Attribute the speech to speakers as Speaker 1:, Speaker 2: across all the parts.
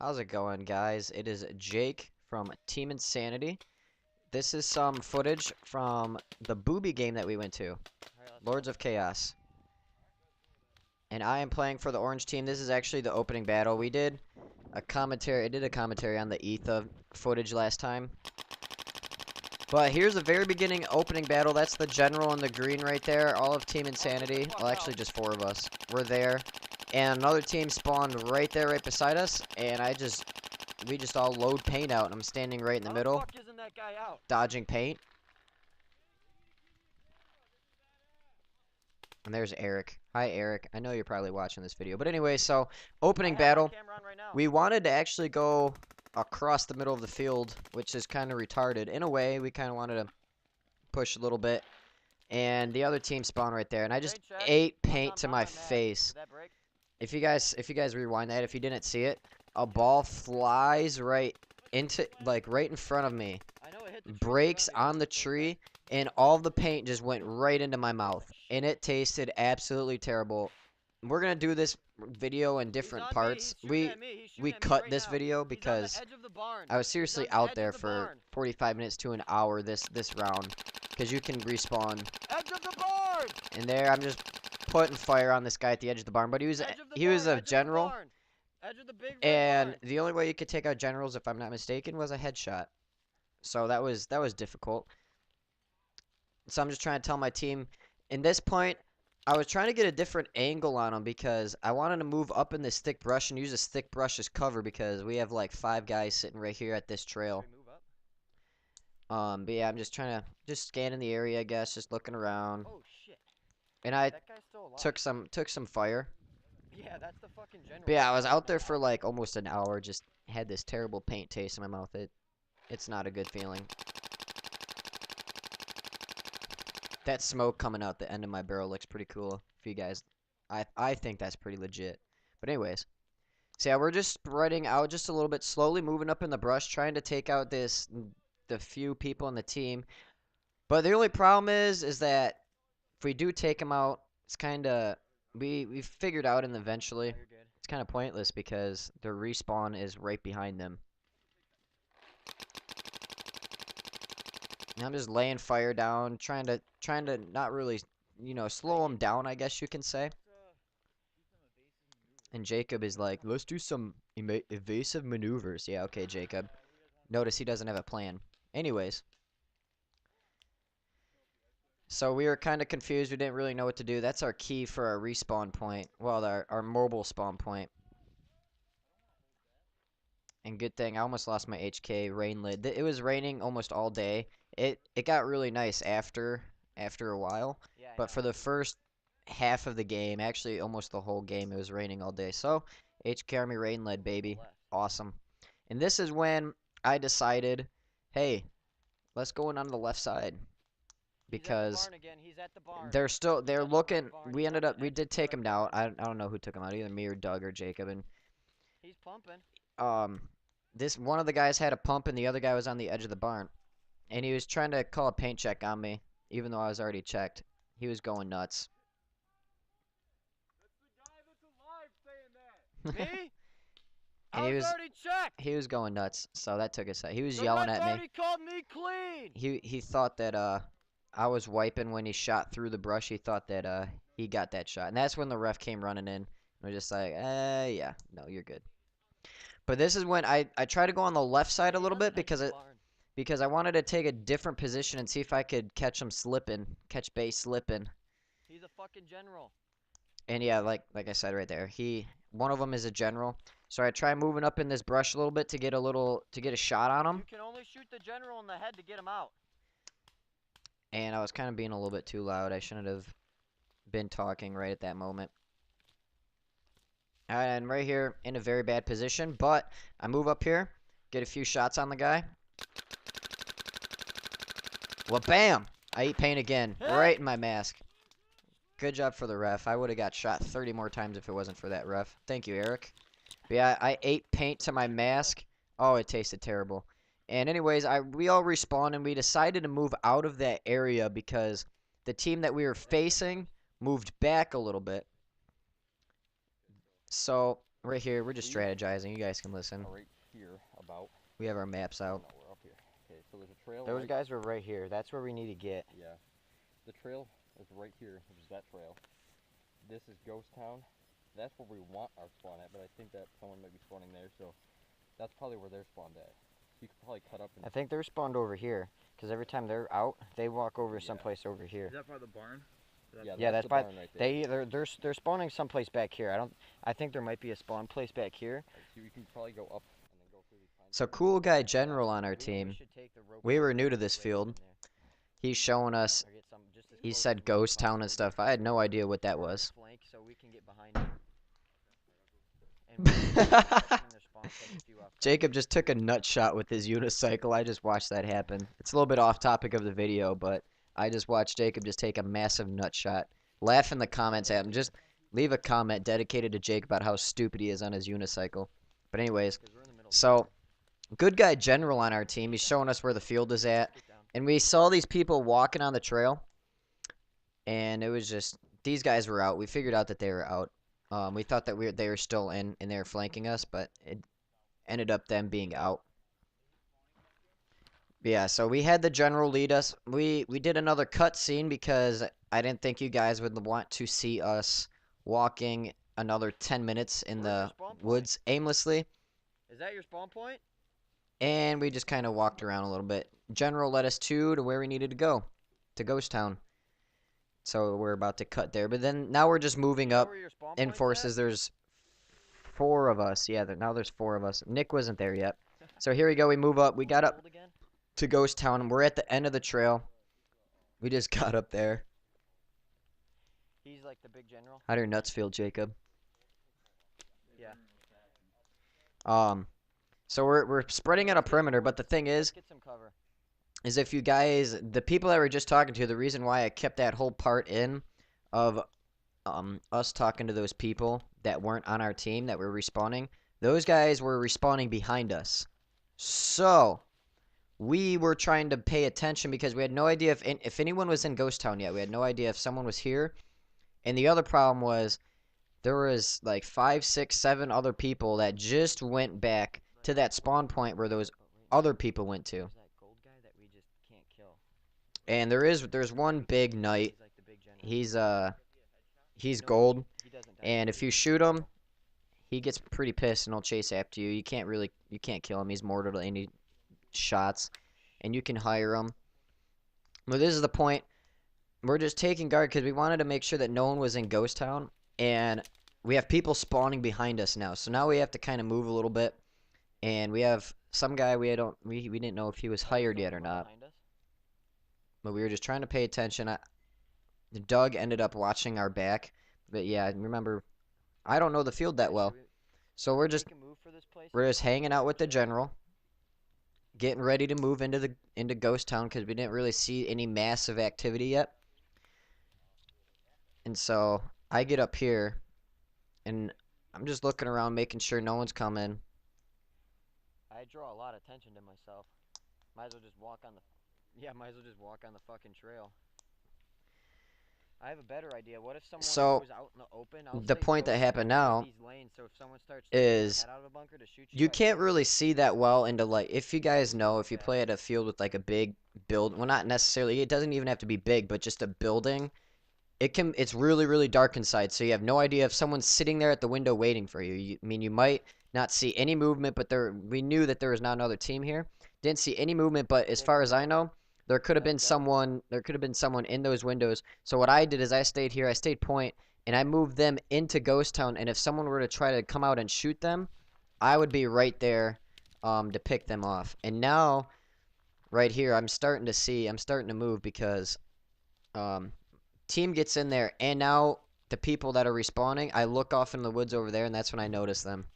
Speaker 1: How's it going, guys? It is Jake from Team Insanity. This is some footage from the booby game that we went to, Lords of Chaos. And I am playing for the orange team. This is actually the opening battle. We did a commentary. I did a commentary on the ETHA footage last time. But here's the very beginning opening battle. That's the general in the green right there. All of Team Insanity. Well, actually just 4 of us. We're there. And another team spawned right there, right beside us. And we just all load paint out. And I'm standing right in the middle.
Speaker 2: How the fuck isn't that guy out?
Speaker 1: Dodging paint. And there's Eric. Hi, Eric. I know you're probably watching this video. But anyway, so opening battle.
Speaker 2: Right now.
Speaker 1: We wanted to actually go across the middle of the field, which is kind of retarded. In a way, we kind of wanted to push a little bit. And the other team spawned right there. And I just ate paint to my face. If you guys rewind that, if you didn't see it, a ball flies right into, like, right in front of me.
Speaker 2: I know it hit the tree
Speaker 1: Breaks on the tree, and all the paint just went right into my mouth. And it tasted absolutely terrible. We're gonna do this video in different parts. We cut this video because I was seriously out there for 45 minutes to an hour this round, because you can respawn.
Speaker 2: Edge of the barn!
Speaker 1: And there, I'm just putting fire on this guy at the edge of the barn. But he was a general, and the only way you could take out generals, if I'm not mistaken, was a headshot. So that was difficult. So I'm just trying to tell my team. In this point, I was trying to get a different angle on him because I wanted to move up in this thick brush and use this thick brush as cover because we have like 5 guys sitting right here at this trail. But yeah, I'm just trying to scanning the area, I guess, just looking around.
Speaker 2: Oh shit.
Speaker 1: And I
Speaker 2: That guy's still alive.
Speaker 1: took some fire.
Speaker 2: Yeah, that's the fucking general.
Speaker 1: But yeah, I was out there for like almost an hour, just had this terrible paint taste in my mouth. It's not a good feeling. That smoke coming out the end of my barrel looks pretty cool. For you guys, I think that's pretty legit. But anyways, so yeah, we're just spreading out just a little bit, slowly moving up in the brush, trying to take out the few people in the team. But the only problem is that if we do take them out, it's kind of we figured out, and eventually it's kind of pointless because their respawn is right behind them. And I'm just laying fire down, trying to not really, slow them down, I guess you can say. And Jacob is like, let's do some evasive maneuvers. Yeah, okay, Jacob. Notice he doesn't have a plan. Anyways. So we were kind of confused. We didn't really know what to do. That's our key for our respawn point. Well, our mobile spawn point. And good thing, I almost lost my HK rain lid. It was raining almost all day. It got really nice after a while. Yeah, but for the first half of the game, actually almost the whole game, it was raining all day. So, HK Army rain lid, baby. Awesome. And this is when I decided, hey, let's go in on the left side. Because they're looking, we did take him down. I don't know who took him out, either me or Doug or Jacob. And
Speaker 2: he's pumping.
Speaker 1: One of the guys had a pump and the other guy was on the edge of the barn. And he was trying to call a paint check on me, even though I was already checked. He was going nuts.
Speaker 2: That's the guy that's alive saying that. Me?
Speaker 1: And
Speaker 2: I was already checked.
Speaker 1: He was going nuts, so that took a sec. He was yelling at me.
Speaker 2: Already called me clean.
Speaker 1: He thought that I was wiping when he shot through the brush. He thought that he got that shot. And that's when the ref came running in. We're just like, yeah, no, you're good. But this is when I try to go on the left side a little bit because I wanted to take a different position and see if I could catch him slipping, catch base slipping.
Speaker 2: He's a fucking general.
Speaker 1: And yeah, like I said right there, one of them is a general. So I try moving up in this brush a little bit to get a shot on him.
Speaker 2: You can only shoot the general in the head to get him out.
Speaker 1: And I was kind of being a little bit too loud. I shouldn't have been talking right at that moment. And right here in a very bad position, but I move up here, get a few shots on the guy. Well, bam! I eat paint again, right in my mask. Good job for the ref. I would have got shot 30 more times if it wasn't for that ref. Thank you, Eric. But yeah, I ate paint to my mask. Oh, it tasted terrible. And anyways, we all respawned, and we decided to move out of that area because the team that we were facing moved back a little bit. So Right here, we're just strategizing. You guys can listen.
Speaker 3: Right here, about.
Speaker 1: We have our maps out.
Speaker 3: No, we're up here. Okay, so there's a trail.
Speaker 1: Those guys were right here. That's where we need to get.
Speaker 3: Yeah. The trail is right here, which is that trail. This is Ghost Town. That's where we want our spawn at, but I think that someone might be spawning there, so that's probably where they're spawned at. So you could probably cut up and...
Speaker 1: I think they're spawned over here, because every time they're out, they walk over someplace over here.
Speaker 4: Is that by the barn?
Speaker 3: Yeah, that's by
Speaker 1: right there. They're spawning someplace back here. I think there might be a spawn place back here.
Speaker 3: So you can probably go up and then go through these pines.
Speaker 1: So cool guy general on our team. We were new to this field. He's showing us. He said ghost town and stuff. I had no idea what that was. Jacob just took a nut shot with his unicycle. I just watched that happen. It's a little bit off topic of the video, but I just watched Jacob just take a massive nut shot. Laugh in the comments at him. Just leave a comment dedicated to Jake about how stupid he is on his unicycle. But anyways, so good guy general on our team. He's showing us where the field is at. And we saw these people walking on the trail. And it was just, these guys were out. We figured out that they were out. We thought that they were still in and they were flanking us, but it ended up them being out. Yeah, so we had the general lead us. We did another cutscene because I didn't think you guys would want to see us walking another 10 minutes in the woods aimlessly.
Speaker 2: Is that your spawn point?
Speaker 1: And we just kind of walked around a little bit. General led us to where we needed to go, to Ghost Town. So we're about to cut there. But then now we're just moving up in forces. There's 4 of us. Yeah, now there's 4 of us. Nick wasn't there yet. So here we go. We move up. We got up to Ghost Town, and we're at the end of the trail. We just got up there.
Speaker 2: He's like the big general.
Speaker 1: How do your nuts feel, Jacob?
Speaker 2: Yeah.
Speaker 1: So we're spreading out a perimeter, but the thing is,
Speaker 2: Get some cover.
Speaker 1: Is if you guys, the people that we're just talking to, the reason why I kept that whole part in of us talking to those people that weren't on our team that were respawning, those guys were respawning behind us. So we were trying to pay attention because we had no idea if anyone was in Ghost Town yet. We had no idea if someone was here. And the other problem was there was like 5, 6, 7 other people that just went back to that spawn point where those other people went to. And there's one big knight. He's gold. And if you shoot him, he gets pretty pissed and he'll chase after you. You can't kill him. He's mortal to any shots. And you can hire him. But this is the point. We're just taking guard because we wanted to make sure that no one was in Ghost Town. And we have people spawning behind us now. So now we have to kind of move a little bit. And we have some guy we didn't know if he was hired yet or not. But we were just trying to pay attention. Doug ended up watching our back. But yeah, remember, I don't know the field that well. So we're just hanging out with the general. Getting ready to move into Ghost Town because we didn't really see any massive activity yet. And so I get up here and I'm just looking around making sure no one's coming.
Speaker 2: I draw a lot of attention to myself. Might as well just walk on the fucking trail. I have a better idea. What if someone goes out in the open?
Speaker 1: The point that happened now is you can't really see that well into, like, if you guys know, if you play at a field with like a big build, well, not necessarily, it doesn't even have to be big, but just a building, it's really, really dark inside, so you have no idea if someone's sitting there at the window waiting for you. I mean, you might not see any movement, but we knew that there was not another team here. Didn't see any movement, but as far as I know, there could have been someone in those windows. So what I did is I stayed here, I stayed point, and I moved them into Ghost Town, and if someone were to try to come out and shoot them, I would be right there to pick them off. And now, right here, I'm starting to move because team gets in there, and now the people that are respawning, I look off in the woods over there, and that's when I notice them.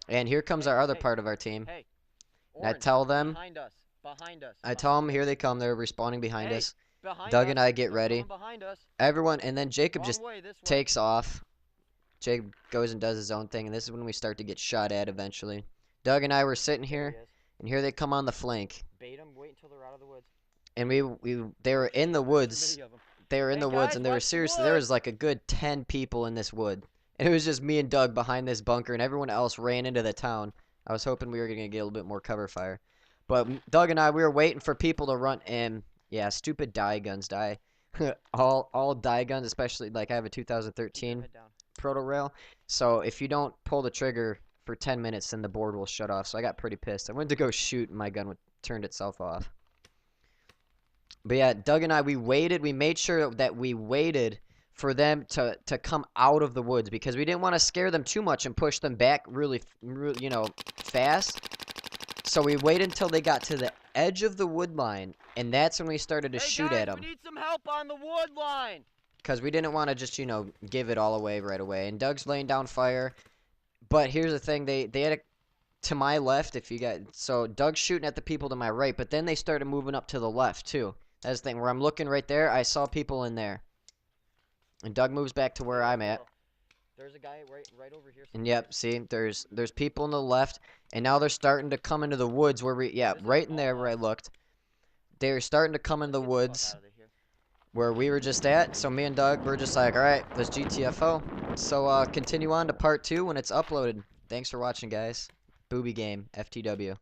Speaker 1: And here comes our other part of our team.
Speaker 2: Hey,
Speaker 1: and I tell them,
Speaker 2: behind us.
Speaker 1: I tell them, here they come, they're respawning behind us. Doug and I get ready. Everyone, and then Jacob just takes off. Jacob goes and does his own thing, and this is when we start to get shot at eventually. Doug and I were sitting here, and here they come on the flank.
Speaker 2: Bait them, wait until they're out of the woods.
Speaker 1: And they were in the woods. They were in the woods, and there was like a good 10 people in this wood. And it was just me and Doug behind this bunker, and everyone else ran into the town. I was hoping we were gonna get a little bit more cover fire. But Doug and I, we were waiting for people to run in. Yeah, stupid die guns die. all die guns, especially like I have a 2013 Proto Rail. So if you don't pull the trigger for 10 minutes, then the board will shut off. So I got pretty pissed. I went to go shoot, and my gun turned itself off. But yeah, Doug and I, we waited. We made sure that we waited for them to come out of the woods because we didn't want to scare them too much and push them back really, you know, fast. So we waited until they got to the edge of the wood line, and that's when we started to shoot at them.
Speaker 2: We need some help on the wood line.
Speaker 1: Because we didn't want to just, you know, give it all away right away. And Doug's laying down fire. But here's the thing, they had to my left, if you got, so Doug's shooting at the people to my right, but then they started moving up to the left too. That's the thing, where I'm looking right there, I saw people in there. And Doug moves back to where I'm at.
Speaker 2: There's a guy right over here.
Speaker 1: And yep, see, there's people on the left, and now they're starting to come into the woods where we, yeah, right in there where I looked. They're starting to come in the woods where we were just at. So me and Doug, we're just like, all right, let's GTFO. So continue on to part 2 when it's uploaded. Thanks for watching, guys. Booby game, FTW.